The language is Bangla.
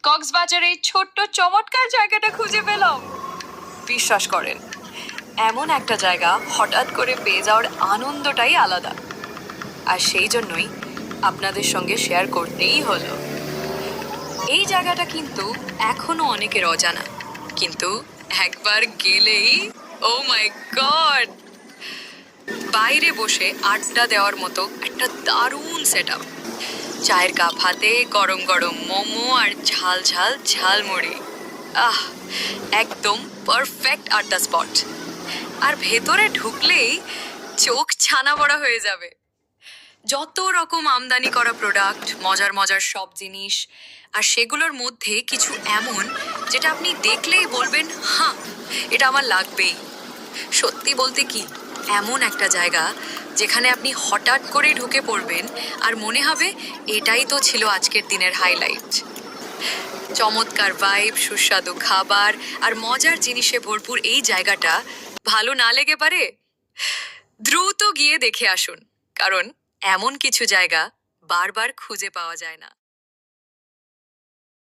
কক্সবাজারে এই ছোট্ট চমৎকার জায়গাটা খুঁজে পেলাম। বিশ্বাস করেন, এমন একটা জায়গা হঠাৎ করে পেয়ে যাওয়ার আনন্দটাই আলাদা। আর সেই জন্যই আপনাদের সঙ্গে শেয়ার করতেই হলো। এই জায়গাটা কিন্তু এখনো অনেকের অজানা, কিন্তু একবার গেলেই ও মাই গড, বাইরে বসে আড্ডা দেওয়ার মতো একটা দারুণ সেটআপ। চায়ের কাপ হাতে, গরম গরম মোমো আর ঝাল ঝাল ঝালমুড়ি, আহ, একদম পারফেক্ট আড্ডা স্পট। আর ভেতরে ঢুকলেই চোখ ছানা বড়া হয়ে যাবে। যত রকম আমদানি করা প্রোডাক্ট, মজার মজার সব জিনিস, আর সেগুলোর মধ্যে কিছু এমন যেটা আপনি দেখলেই বলবেন হ্যাঁ, এটা আমার লাগবেই। সত্যি বলতে কি, এমন একটা জায়গা যেখানে আপনি হঠাৎ করে ঢুকে পড়বেন আর মনে হবে এটাই তো ছিল আজকের দিনের হাইলাইট। চমৎকার ভাইব, সুস্বাদু খাবার আর মজার জিনিসে ভরপুর এই জায়গাটা ভালো না লেগে পারে? দ্রুত গিয়ে দেখে আসুন, কারণ এমন কিছু জায়গা বারবার খুঁজে পাওয়া যায় না।